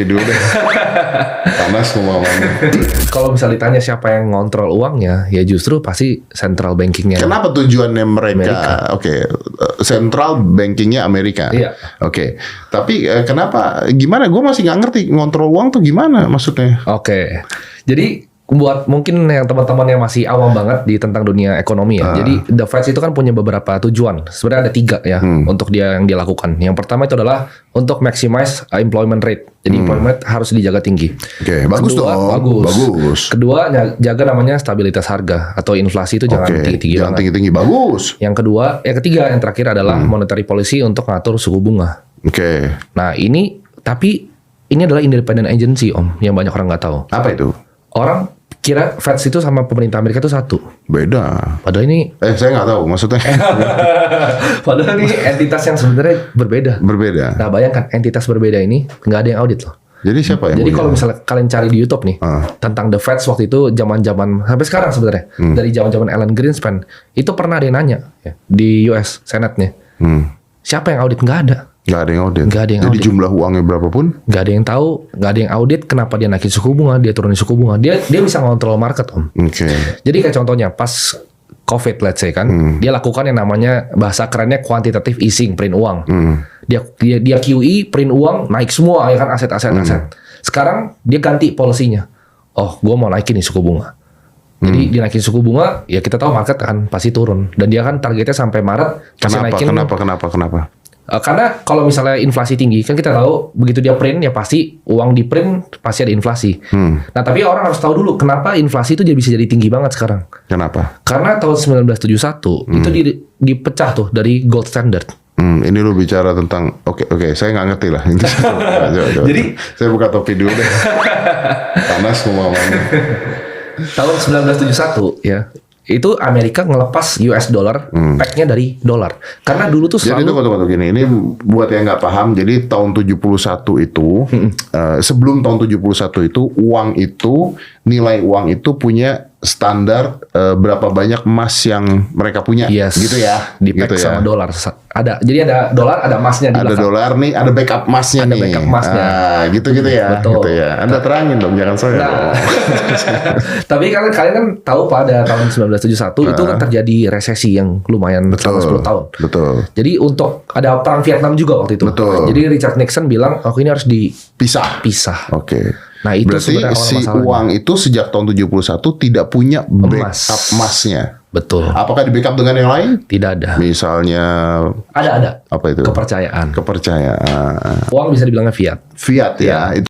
topi dulu deh. Panas kemauannya. Kalau misalnya ditanya siapa yang ngontrol uangnya, ya justru pasti central bankingnya. Kenapa tujuannya mereka? Oke, central bankingnya Amerika. Iya. Oke, tapi kenapa? Gimana? Gue masih nggak ngerti ngontrol uang tuh gimana maksudnya? Oke. Jadi buat mungkin yang teman-teman yang masih awam banget di tentang dunia ekonomi ya. Jadi The Fed itu kan punya beberapa tujuan. Sebenarnya ada 3 ya untuk dia yang dia lakukan. Yang pertama itu adalah untuk maximize employment rate. Jadi employment harus dijaga tinggi. Oke, bagus Kedua, dong. bagus. Kedua, jaga namanya stabilitas harga atau inflasi itu jangan tinggi-tinggi jangan banget. tinggi-tinggi, bagus. Yang ketiga, yang terakhir adalah monetary policy untuk ngatur suku bunga. Oke, Nah tapi ini adalah independent agency Om, yang banyak orang nggak tahu. apa itu? Orang kira Fed itu sama pemerintah Amerika itu satu. Beda. Padahal ini Saya nggak tahu maksudnya. Padahal ini entitas yang sebenarnya berbeda. Berbeda. Nah bayangkan entitas berbeda ini nggak ada yang audit loh. Jadi siapa yang? Jadi kalau misalnya kalian cari di YouTube nih tentang The Fed waktu itu zaman-zaman sampai sekarang sebenarnya dari zaman-zaman Alan Greenspan itu pernah ada yang nanya ya, di US Senate-nya. Siapa yang audit? Nggak ada. Nggak ada yang audit. Nggak ada yang Jadi audit. jumlah uangnya berapapun? Nggak ada yang tahu, nggak ada yang audit kenapa dia naikin suku bunga, dia turunin suku bunga. Dia bisa ngontrol market Om. Oke. Jadi kayak contohnya pas COVID let's say kan, dia lakukan yang namanya bahasa kerennya quantitative easing, print uang. Dia QE, print uang, naik semua ya kan aset. Sekarang dia ganti polisinya. Oh, gue mau naikin nih suku bunga. Jadi dinaikin suku bunga, ya kita tahu market akan pasti turun. Dan dia kan targetnya sampai Maret pasti naikin. Kenapa? Karena kalau misalnya inflasi tinggi, kan kita tahu begitu dia print ya pasti uang di print pasti ada inflasi. Nah tapi orang harus tahu dulu kenapa inflasi itu bisa jadi tinggi banget sekarang. Kenapa? Karena tahun 1971 itu dipecah tuh dari gold standard. Ini lu bicara tentang oke, saya nggak ngerti lah. Coba. Jadi saya buka topi dulu deh. Panas kemauannya. Tahun 1971 ya. Itu Amerika ngelepas US dollar, pack-nya dari dolar. Karena dulu tuh Jadi selalu... itu kalau gini, ini buat yang nggak paham, jadi tahun 71 itu, sebelum tahun 71 itu, nilai uang itu punya standar berapa banyak emas yang mereka punya, gitu ya. Di pack gitu sama ya. dolar. Jadi ada dolar, ada emasnya di Ada belakang. dolar nih, ada backup emasnya Ada nih. backup emasnya. Gitu ya. Betul. Gitu ya. Anda terangin dong, jangan saya. Nah, tapi kalian kan tahu pada tahun 1971 itu kan terjadi resesi yang lumayan selama 10 tahun. Betul. Jadi untuk ada perang Vietnam juga waktu itu. Betul. Jadi Richard Nixon bilang, oh ini harus Pisah. dipisah. Oke. Nah itu Berarti sebenarnya awal si masalahnya. uang itu sejak tahun 71 tidak punya backup emasnya. Betul. Apakah di backup dengan yang lain? Tidak ada. Misalnya Ada. apa itu? Kepercayaan. Kepercayaan. Uang bisa dibilangnya fiat. Fiat ya. Itu